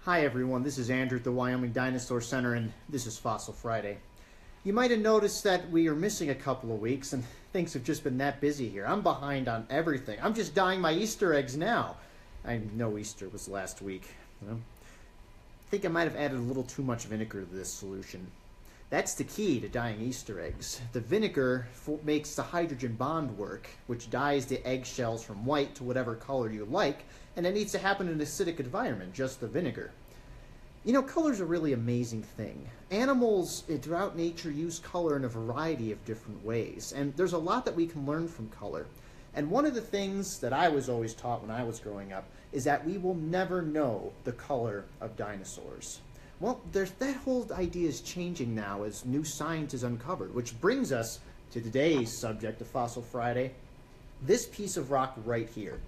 Hi everyone, this is Andrew at the Wyoming Dinosaur Center, and this is Fossil Friday. You might have noticed that we are missing a couple of weeks, and things have just been that busy here. I'm behind on everything. I'm just dyeing my Easter eggs now. I know Easter was last week. I think I might have added a little too much vinegar to this solution. That's the key to dyeing Easter eggs. The vinegar makes the hydrogen bond work, which dyes the eggshells from white to whatever color you like, and it needs to happen in an acidic environment, just the vinegar. You know, color's a really amazing thing. Animals throughout nature use color in a variety of different ways, and there's a lot that we can learn from color. And one of the things that I was always taught when I was growing up is that we will never know the color of dinosaurs. Well, that whole idea is changing now as new science is uncovered, which brings us to today's subject of Fossil Friday, this piece of rock right here.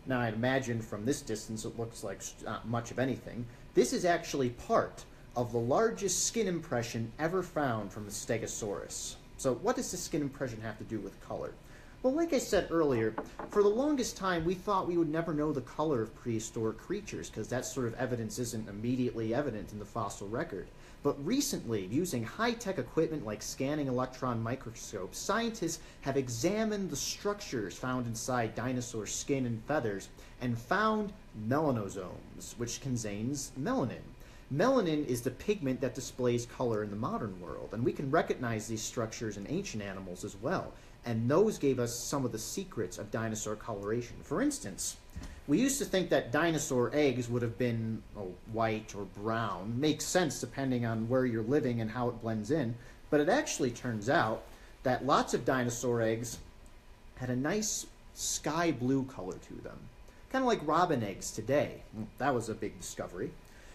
Now, I'd imagine from this distance it looks like not much of anything. This is actually part of the largest skin impression ever found from a Stegosaurus. So what does the skin impression have to do with color? Well, like I said earlier, for the longest time we thought we would never know the color of prehistoric creatures because that sort of evidence isn't immediately evident in the fossil record. But recently, using high-tech equipment like scanning electron microscopes, scientists have examined the structures found inside dinosaur skin and feathers and found melanosomes, which contains melanin. Melanin is the pigment that displays color in the modern world, and we can recognize these structures in ancient animals as well. And those gave us some of the secrets of dinosaur coloration. For instance, we used to think that dinosaur eggs would have been white or brown. Makes sense depending on where you're living and how it blends in. But it actually turns out that lots of dinosaur eggs had a nice sky blue color to them. Kind of like robin eggs today. That was a big discovery.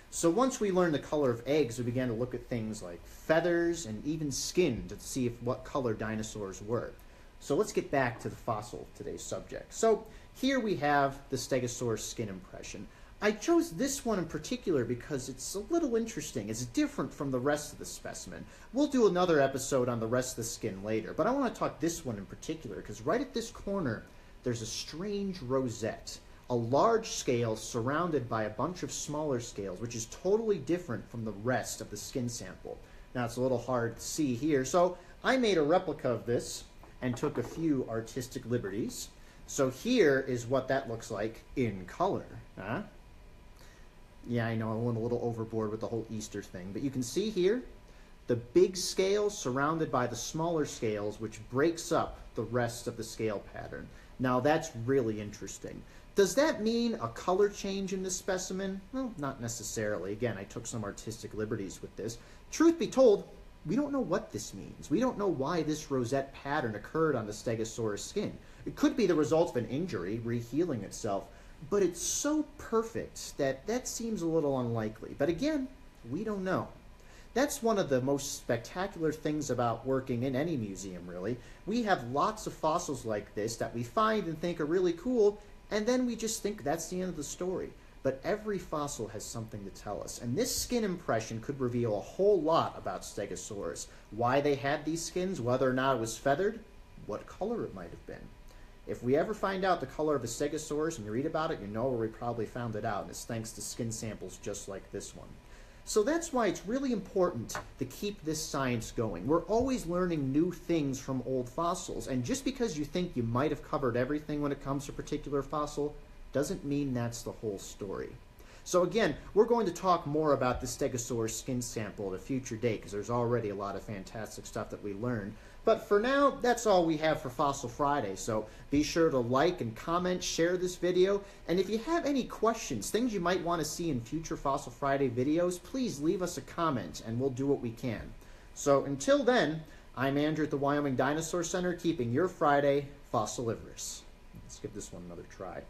So once we learned the color of eggs, we began to look at things like feathers and even skin to see what color dinosaurs were. So let's get back to the fossil, today's subject. So here we have the Stegosaurus skin impression. I chose this one in particular because it's a little interesting. It's different from the rest of the specimen. We'll do another episode on the rest of the skin later, but I want to talk this one in particular because right at this corner, there's a strange rosette, a large scale surrounded by a bunch of smaller scales, which is totally different from the rest of the skin sample. Now, it's a little hard to see here, so I made a replica of this and took a few artistic liberties. So here is what that looks like in color. Huh? Yeah, I know I went a little overboard with the whole Easter thing, but you can see here the big scales surrounded by the smaller scales, which breaks up the rest of the scale pattern. Now that's really interesting. Does that mean a color change in this specimen? Well, not necessarily. Again, I took some artistic liberties with this. Truth be told, we don't know what this means. We don't know why this rosette pattern occurred on the Stegosaurus skin. It could be the result of an injury, rehealing itself, but it's so perfect that that seems a little unlikely. But again, we don't know. That's one of the most spectacular things about working in any museum, really. We have lots of fossils like this that we find and think are really cool, and then we just think that's the end of the story. But every fossil has something to tell us, and this skin impression could reveal a whole lot about Stegosaurus. Why they had these skins, whether or not it was feathered, what color it might have been. If we ever find out the color of a Stegosaurus and you read about it, you know where we probably found it out, and it's thanks to skin samples just like this one. So that's why it's really important to keep this science going. We're always learning new things from old fossils, and just because you think you might have covered everything when it comes to a particular fossil, doesn't mean that's the whole story. So again, we're going to talk more about the Stegosaurus skin sample at a future date because there's already a lot of fantastic stuff that we learned. But for now, that's all we have for Fossil Friday. So be sure to like and comment, share this video, and if you have any questions, things you might want to see in future Fossil Friday videos, please leave us a comment and we'll do what we can. So until then, I'm Andrew at the Wyoming Dinosaur Center, keeping your Friday fossilivorous. Let's give this one another try.